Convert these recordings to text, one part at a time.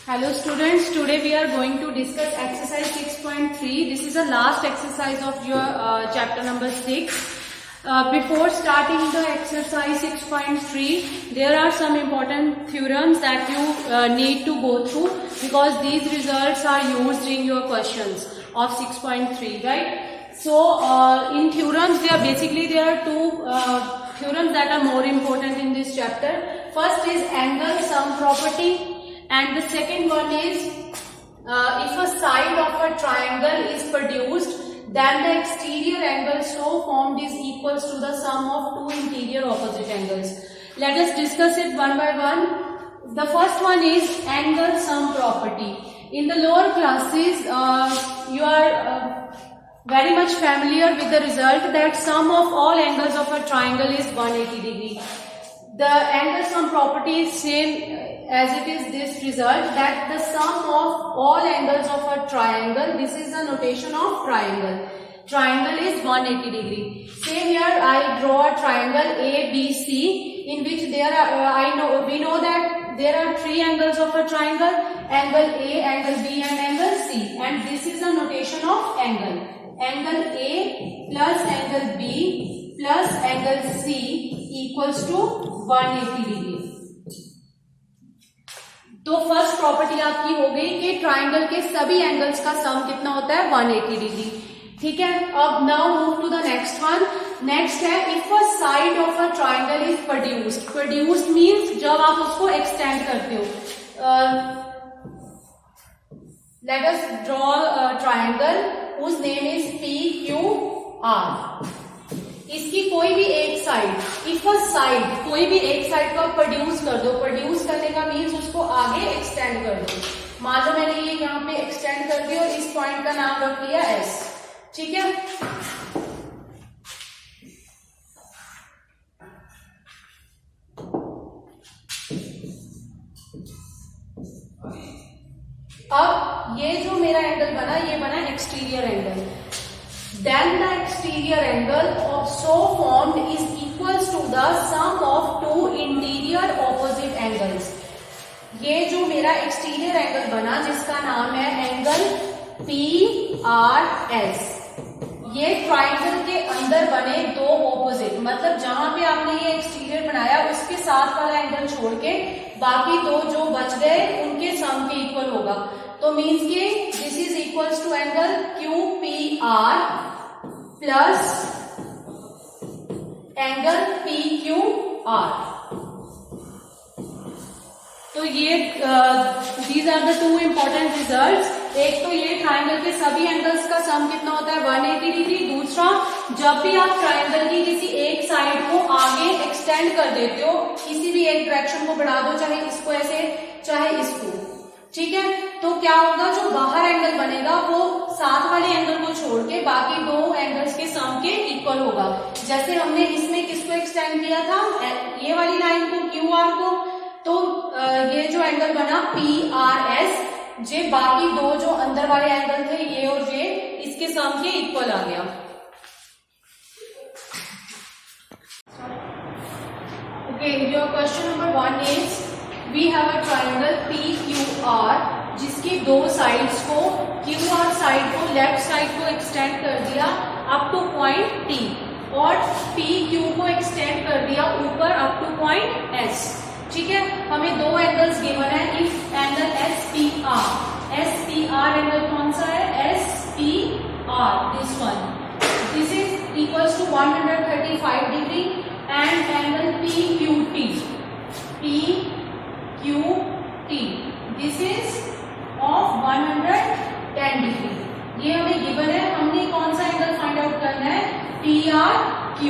Hello students, today we are going to discuss exercise 6.3. This is the last exercise of your chapter number 6. Before starting the exercise 6.3, there are some important theorems that you need to go through because these results are used in your questions of 6.3, right? So in theorems, there are two theorems that are more important in this chapter. First is angle sum property. And the second one is if a side of a triangle is produced, then the exterior angle so formed is equals to the sum of two interior opposite angles. Let us discuss it one by one. The first one is angle sum property. In the lower classes, you are very much familiar with the result that sum of all angles of a triangle is 180 degree. The angle sum property is same as it is this result, that the sum of all angles of a triangle, this is the notation of triangle. Triangle is 180 degree. Same here, I draw a triangle ABC in which there are, we know that there are three angles of a triangle, angle A, angle B and angle C, and this is the notation of angle. Angle A plus angle B plus angle C equals to 180 degree. तो first property आपकी हो गई कि triangle के सभी angles का सम कितना होता है 180 डिग्री. ठीक है, अब now move to the next one. Next है if a side of a triangle is produced. Produced means जब आप उसको एक्सटेंड करते हो. Let us draw triangle whose name is PQR. इसकी कोई भी एक साइड, इफ अ साइड, कोई भी एक साइड को प्रोड्यूस कर दो. प्रोड्यूस करने का मीन्स उसको आगे एक्सटेंड कर दो. मान लो मैंने ये यहाँ पे एक्सटेंड कर दिया और इस पॉइंट का नाम रख लिया S. ठीक है, अब ये जो मेरा एंगल बना, ये बना exterior angle. Then the exterior angle so formed is equals to the sum of two interior opposite angles. ये जो मेरा एक्सटीरियर एंगल बना जिसका नाम है एंगल PRS, ये ट्राइंगल के अंदर बने दो ऑपोजिट, मतलब जहां पे आपने ये एक्सटीरियर बनाया उसके साथ वाला एंगल छोड़ के बाकी दो जो बच गए उनके सम के इक्वल होगा. तो मीन्स के this is equals to angle QPR plus angle PQR. तो ये these are the two important results. एक तो ये ट्राइंगल के सभी एंगल्स का सम कितना होता है 180 डिग्री. दूसरा, जब भी आप ट्राइंगल की किसी एक साइड को आगे एक्सटेंड कर देते हो, किसी भी एक डायरेक्शन को बढ़ा दो, चाहे इसको ऐसे चाहे इसको, ठीक है, तो क्या होगा, जो बाहर एंगल बनेगा वो साथ वाले एंगल को छोड़ के बाकी दो एंगल्स के सम के इक्वल होगा. जैसे हमने इसमें किसको एक्सटेंड किया था, ये वाली लाइन को, QR को, तो ये जो एंगल बना PRS, जे बाकी दो जो अंदर वाले एंगल थे ये और ये, इसके सम के इक्वल आ गया. Okay, your question number 1 is we have a triangle PQR जिसकी दो साइड्स को, QR साइड को, लेफ्ट साइड को एक्सटेंड कर दिया अप टू पॉइंट T और PQ को एक्सटेंड कर दिया ऊपर अप टू पॉइंट S. ठीक है, हमें दो एंगल्स गिवन है. इफ एंगल SPR एंगल कौन सा है, SPR, this one, this is equals to 135 degree and angle PQT, this is of 110 degree. ये हमें गिवन है. हमने कौन सा एंगल फाइंड आउट करना है, PRQ.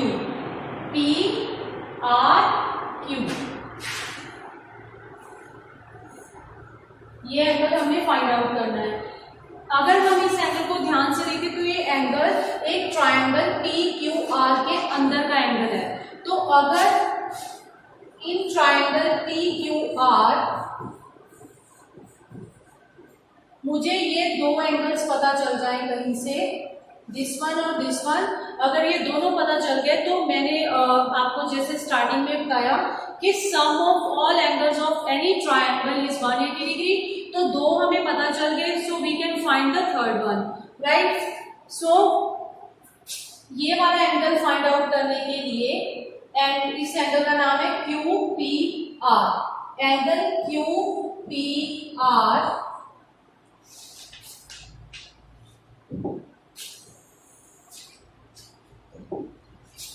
ये एंगल हमें फाइंड आउट करना है. अगर हम इस एंगल को ध्यान से देखें तो ये एंगल एक ट्राइंगल PQR के अंदर का एंगल है. तो अगर इन ट्राइंगल PQR मुझे ये दो एंगल्स पता चल जाए कहीं से, दिस वन और दिस वन, अगर ये दोनों पता चल गए तो मैंने आपको जैसे स्टार्टिंग में बताया कि sum of all angles of any triangle is 180 degree, तो दो हमें पता चल गए, so we can find the third one, right. So ये वाला एंगल फाइंड आउट करने के लिए, एंड इस एंगल का नाम है Q P R, angle Q P R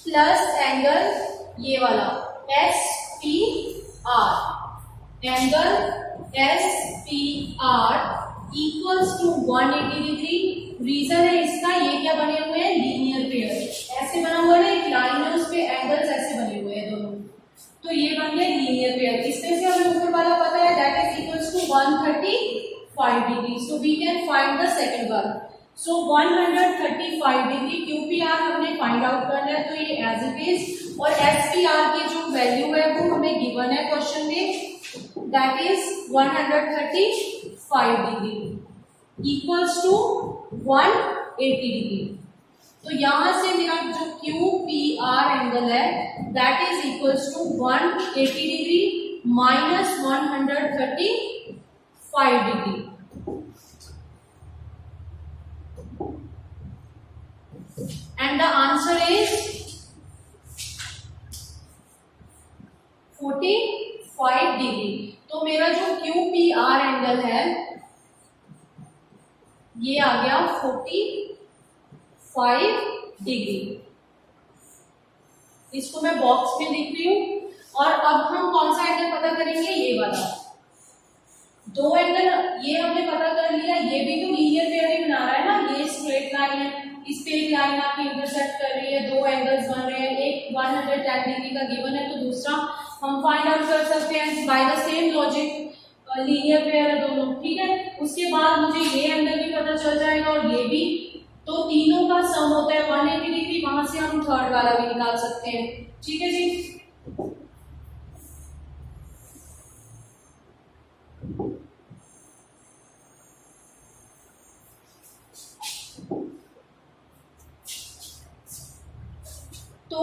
plus angle ये वाला S P R, angle S P R equals to 180 degree. Reason है इसका, ये क्या बने हुए हैं, लीनियर पेयर, ऐसे बना हुआ है, एक लाइन है, उस पे एंगल्स ऐसे बने हुए हैं दोनों, तो ये बन गया लीनियर पेयर। इसमें से हमें ऊपर वाला पता है, that is equals to 135 degree, so we can find the second one. So 135 degree QPR हमने फाइंड आउट करना है, तो ये एज इट इज, और SPR की जो वैल्यू है वो हमें गिवन है क्वेश्चन में, that is 135 degree equals to 180 degree. तो यहां से मेरा जो QPR एंगल है that is equals to 180 degree minus 135 degree. And the answer is 45 degree. तो मेरा जो QPR एंगल है ये आ गया 45 डिग्री। इसको मैं बॉक्स में लिख रही हूं, और अब हम कौन सा एंगल पता करेंगे, ये वाला। दो एंगल ये हमने पता कर लिया, ये भी तो लीनियर पेयर ही बना रहा है ना, ये स्ट्रेट लाइन है, इस पे एक लाइन आपकी इंटरसेक्ट कर रही है, दो एंगल्स बन रहे हैं, एक 110 डिग्री का गिवन है, तो दूसरा हम फाइंड आउट कर सकते हैं by the same logic, linear pair है दोनों, ठीक है। उसके बाद मुझे ये एंगल भी पता चल जाएगा और ये भी, तो तीनों का सम होता है 180 डिग्री, वहां से हम थर्ड वाला भी निकाल सकते हैं, ठीक है जी। तो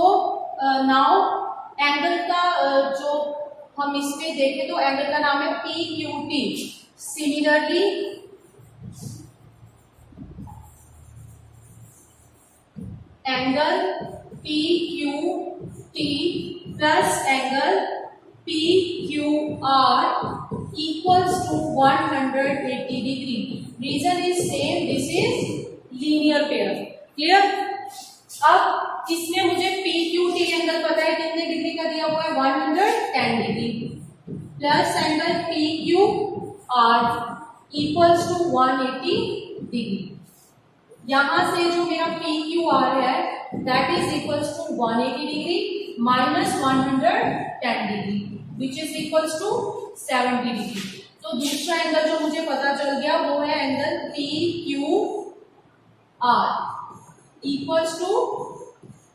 नाउ एंगल का जो हम इस पे देखें तो एंगल का नाम है PQT। Similarly angle PQT plus angle PQR equals to 180 degree. Reason is same, this is linear pair, clear. अब इसमें मुझे PQT एंगल पता है कितने डिग्री का दिया हुआ है, 110 degree, plus angle PQR equals to 180 degree. यहां से जो मेरा PQR है that is equals to 180 degree minus 110 degree which is equals to 70 degree. तो दूसरा एंगल जो मुझे पता चल गया वो है angle PQR equals to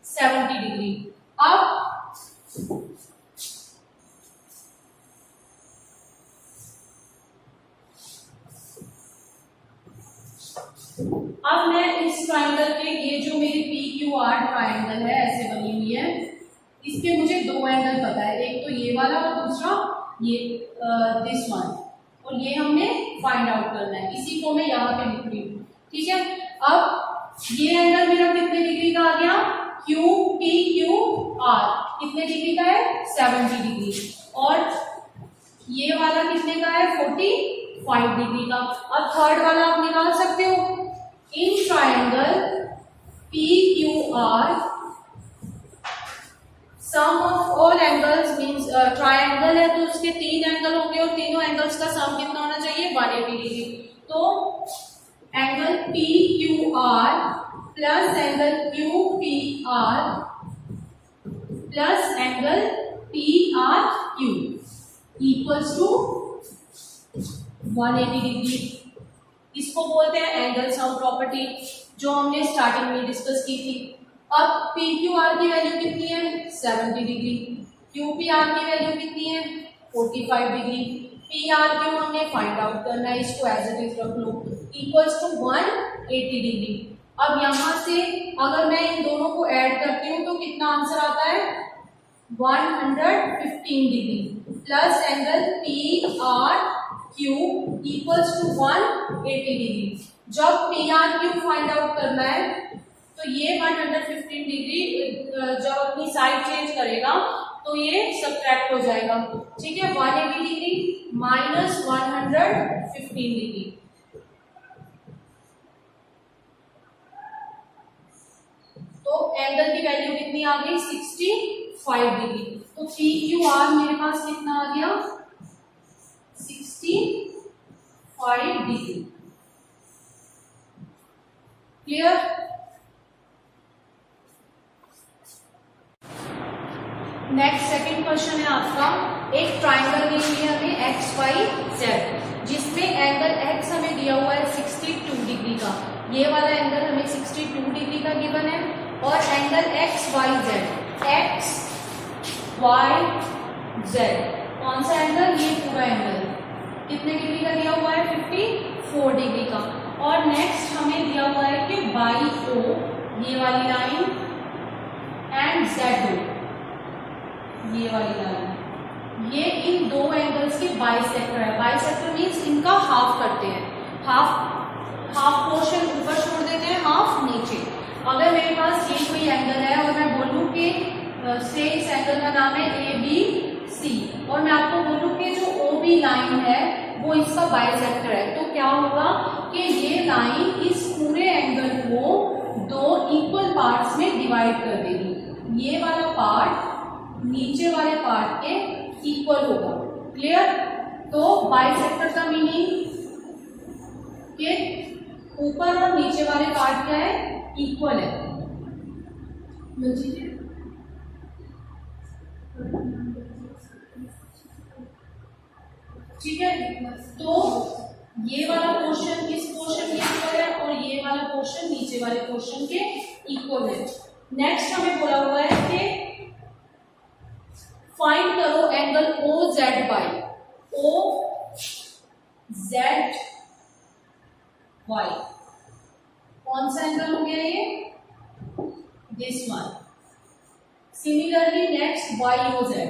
70 degree. अब मैं इस ट्राइंगल के, ये जो मेरी PQR ट्राइंगल है ऐसे बनी हुई है, इस पे मुझे दो एंगल पता है, एक तो ये वाला और दूसरा ये दिस वन, और ये हमने फाइंड आउट करना है, इसी को मैं यहाँ पे लिख रही हूँ, ठीक है। अब ये एंगल मेरा कितने डिग्री का आ गया, QPQR कितने डिग्री का है, 70 डिग्री, और ये वाला कितने का है, 45 डिग्री का। अब थर्ड वाला आप निकाल सकते हो, in triangle PQR sum of all angles means triangle है तो उसके तीन एंगल होंगे और तीनों एंगल्स का सम कितना होना चाहिए, 180 डिग्री। तो angle PQR plus angle QPR plus angle PRQ equals to 180 degree. इसको बोलते हैं एंगल सम प्रॉपर्टी, जो हमने स्टार्टिंग में डिस्कस की थी। अब PQR की वैल्यू कितनी है, 70 डिग्री, QPR की वैल्यू कितनी है, 45 डिग्री, PRQ हमने फाइंड आउट करना है, इसको एज इट इज रख लो, इक्वल्स टू 180 डिग्री। अब यहां से अगर मैं इन दोनों को ऐड करती हूं तो कितना आंसर आता है 115 degree plus angle P R Q equals to 180 degree. जब P R Q find out करना है तो ये 115 डिग्री जब अपनी साइड चेंज करेगा तो ये सब्ट्रैक्ट हो जाएगा, ठीक है। 180 डिग्री माइनस 115 डिग्री, तो एंगल की वैल्यू कितनी आ गई 65 डिग्री। तो पी क्यू आर मेरे पास कितना आ गया 65 degree. Clear? Next second question है आपका, एक ट्राइंगल दी हुई है हमें एक्स वाई जेड, जिसमें एंगल एक्स हमें दिया हुआ है 62 डिग्री का, ये वाला एंगल हमें 62 डिग्री का गिवन है, और angle X Y Z, X Y Z कौन सा एंगल, ये पूरा एंगल कितने डिग्री का दिया हुआ है 54 डिग्री का। और नेक्स्ट हमें दिया हुआ है कि बाई ओ, ये वाली लाइन, एंड जेड ओ, ये वाली लाइन, ये इन दो एंगल्स के बाइसेक्टर है। बाइसेक्टर मीन्स इनका हाफ करते हैं, हाफ पोर्शन ऊपर छोड़ देते हैं, हाफ नीचे। अगर मेरे पास ये कोई एंगल है और मैं बोलूं कि से इस एंगल का नाम है ए बी सी, और मैं आपको बोलूं कि जो ओ बी लाइन है वो इसका बाइसेक्टर है, तो क्या होगा कि ये लाइन इस पूरे एंगल को दो इक्वल पार्ट्स में डिवाइड कर देगी। ये वाला पार्ट नीचे वाले पार्ट के इक्वल होगा। क्लियर? तो बाइसेक्टर का मीनिंग कि ऊपर और नीचे वाले पार्ट क्या है, इक्वल है। ठीक है, तो ये वाला पोर्शन इस पोर्शन के इक्वल है और ये वाला पोर्शन नीचे वाले पोर्शन के इक्वल है। नेक्स्ट हमें बोला हुआ है कि फाइंड करो angle O Z Y, O Z Y, कौन सा एंगल हो गया ये, this one. Similarly next Y O Z,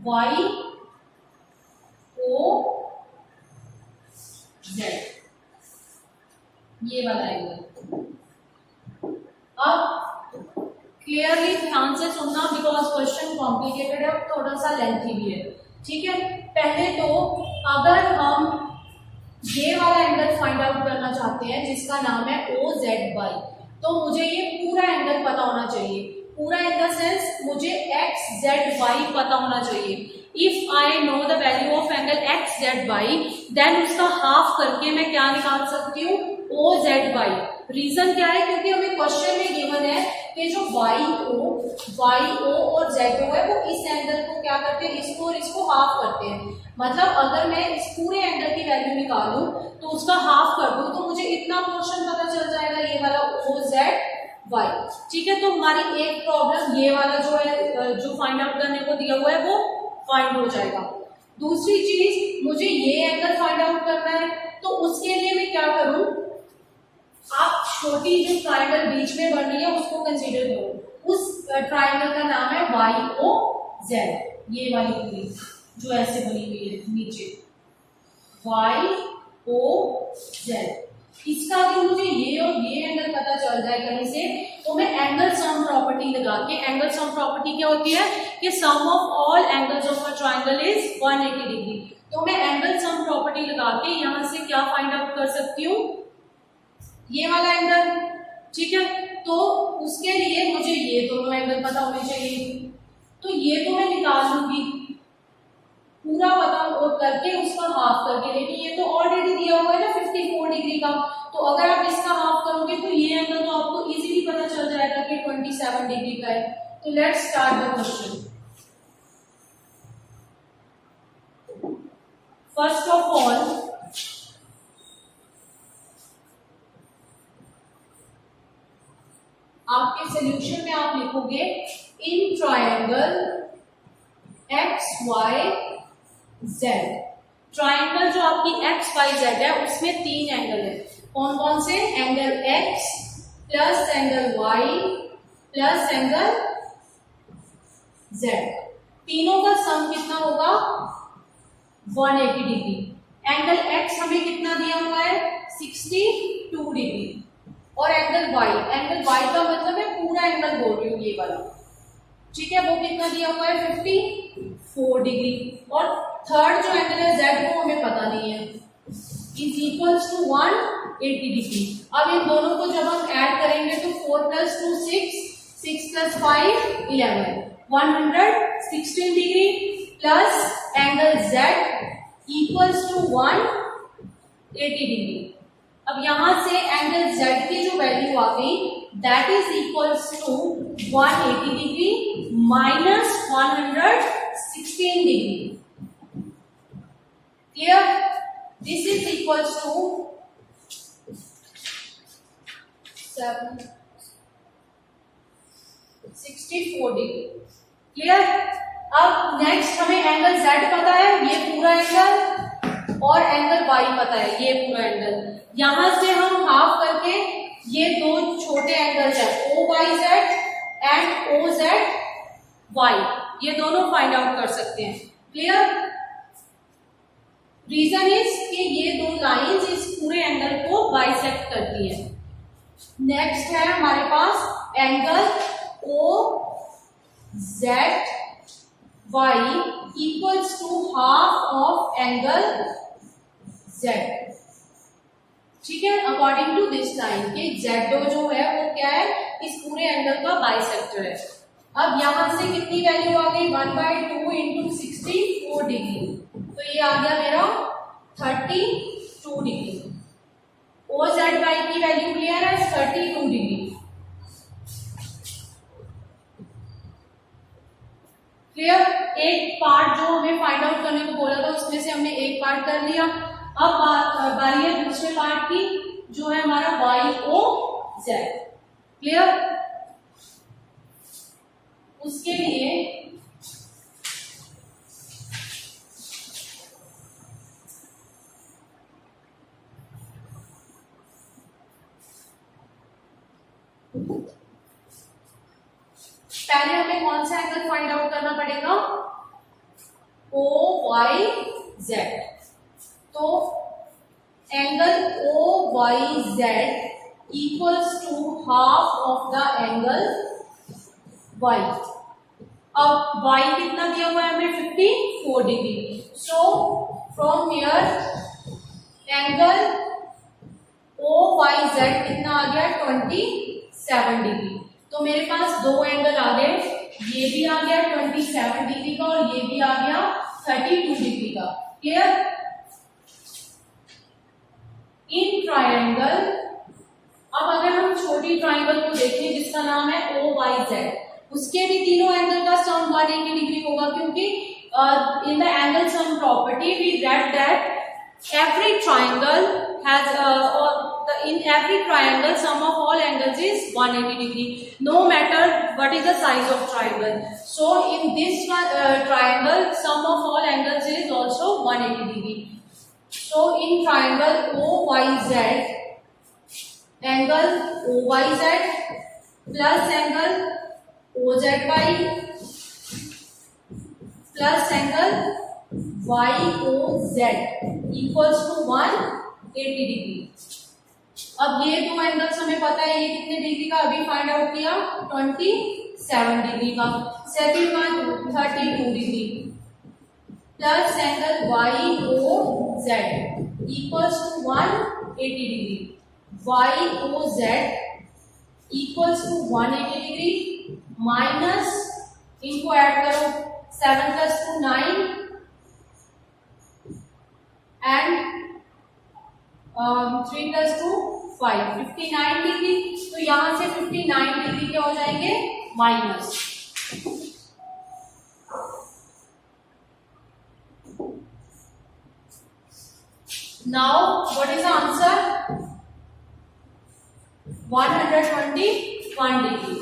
Y O Z, ये वाला एंगल। अब क्लियरली ध्यान से सुनना बिकॉज क्वेश्चन कॉम्प्लिकेटेड है, थोड़ा सा लेंथी भी है, ठीक है। पहले तो अगर हम ये वाला एंगल फाइंड आउट करना चाहते हैं जिसका नाम है ओ जेड वाई, तो मुझे ये पूरा एंगल पता होना चाहिए। पूरा इन द सेंस मुझे एक्स जेड वाई पता होना चाहिए। If I know the value of angle X Z Y, then उसका हाफ करके मैं क्या निकाल सकती हूँ, ओ जेड वाई। रीजन क्या है, क्योंकि हमें क्वेश्चन में गिवन है कि जो वाई ओ और जेड ओ है वो इस एंगल को क्या करते हैं, इसको और इसको हाफ करते हैं। मतलब अगर मैं इस पूरे एंगल की वैल्यू निकालूं तो उसका हाफ कर दूं तो मुझे इतना पोर्शन पता चल जाएगा, ये वाला ओ जेड वाई। ठीक है, तो हमारी एक प्रॉब्लम ये वाला जो है जो फाइंड आउट करने को दिया हुआ है वो फाइंड हो जाएगा। दूसरी चीज, मुझे ये एंगल फाइंड आउट करना है, तो उसके लिए मैं क्या करूं, आप छोटी जो ट्राइंगल बीच में बन रही है उसको कंसीडर करो। उस ट्राइंगल का नाम है वाई ओ जेड, ये वाली पूरी जो ऐसे बनी हुई है नीचे, वाई ओ जेड। इसका अगर मुझे ये और ये एंगल पता चल जाए कहीं से, तो मैं एंगल सम प्रॉपर्टी लगा के, एंगल सम प्रॉपर्टी क्या होती है कि sum of all angles of a triangle is 180 degree. तो मैं एंगल सम प्रॉपर्टी लगा के यहां से क्या फाइंड आउट कर सकती हूँ, ये वाला एंगल। ठीक है, तो उसके लिए मुझे ये दोनों एंगल पता होने चाहिए, तो ये तो मैं निकाल लूंगी पूरा पता करके उसका हाफ करके, लेकिन ये तो ऑलरेडी दिया हुआ है ना 54 डिग्री का, तो अगर आप इसका हाफ करोगे तो ये एंगल तो आपको इजीली पता चल जाएगा कि 27 डिग्री का है। तो let's start the question. First of all आपके सॉल्यूशन में आप लिखोगे in triangle X Y Z. Triangle जो आपकी एक्स वाई जेड है उसमें तीन एंगल है, कौन कौन से, angle x, plus angle y plus angle z, तीनों का सम कितना होगा 180 डिग्री। एंगल x हमें कितना दिया हुआ है 62 डिग्री, और एंगल y का मतलब है पूरा एंगल बोल रही हूँ ये वाला, ठीक है, वो कितना दिया हुआ है 54 डिग्री, और थर्ड जो एंगल है z वो हमें पता नहीं है, इज इक्वल्स टू 180 डिग्री। अब इन दोनों को जब हम ऐड करेंगे तो 4 + 2 6, 6 + 5 11, 116 degree plus angle z equals to 180 degree. अब यहां से एंगल z की जो वैल्यू आ गई that is equals to 180 degree minus 116 degree. Clear? This is equals to 64 degree. Clear? अब नेक्स्ट हमें एंगल z पता है, ये पूरा एंगल, और एंगल y पता है, ये पूरा एंगल। यहां से हम हाफ करके ये दो छोटे एंगल्स है OYZ एंड OZY, ये दोनों फाइंड आउट कर सकते हैं। क्लियर? रीजन इज कि ये दो लाइंस इस पूरे एंगल को बाइसेक्ट करती है। नेक्स्ट है हमारे पास angle OZY equals to half of angle Z, ठीक है, अकॉर्डिंग टू दिस लाइन कि Z जो है वो क्या है इस पूरे एंगल का बाइसेक्टर है। अब यहां से कितनी वैल्यू आ गई 1/2 इंटू 64 डिग्री, तो ये आ गया मेरा 32 डिग्री। OZY की वैल्यू क्लियर है 32 डिग्री। क्लियर? एक पार्ट जो हमें फाइंड आउट करने को बोला था उसमें से हमने एक पार्ट कर लिया। अब बारी है दूसरे पार्ट की जो है हमारा YOZ। क्लियर? उसके लिए पहले हमें कौन सा एंगल फाइंड आउट करना पड़ेगा OYZ। तो angle OYZ equals to half of the angle Y। अब Y कितना दिया हुआ है हमें 54 degree, so from here angle OYZ कितना आ गया 27 डिग्री। तो मेरे पास दो एंगल आ गए, ये भी आ गया 27 डिग्री का और ये भी आ गया 32 डिग्री का। क्लियर? इन ट्रायंगल, अब अगर हम छोटी ट्रायंगल को देखें जिसका नाम है OYZ, उसके भी तीनों एंगल का सम 180 डिग्री होगा, क्योंकि in the angle sum property we read that every triangle has in every triangle sum of all angles is 180 degree, no matter what is the size of triangle. So in this one triangle sum of all angles is also 180 degree. So in triangle OYZ, angle OYZ plus angle OZY plus angle YOZ equals to 180 degree. अब ये दो angles हमें पता है ये कितने degree का अभी फाइंड आउट किया 27 डिग्री का। Second one 32 degree plus angle YOZ equals to 180 degree. YOZ equals to 180 degree minus, इनको ऐड करो 7 + 2 9 एंड 3 + 2 5 59 डिग्री। तो यहां से 59 डिग्री के हो जाएंगे minus. Now what is the answer 121 degree.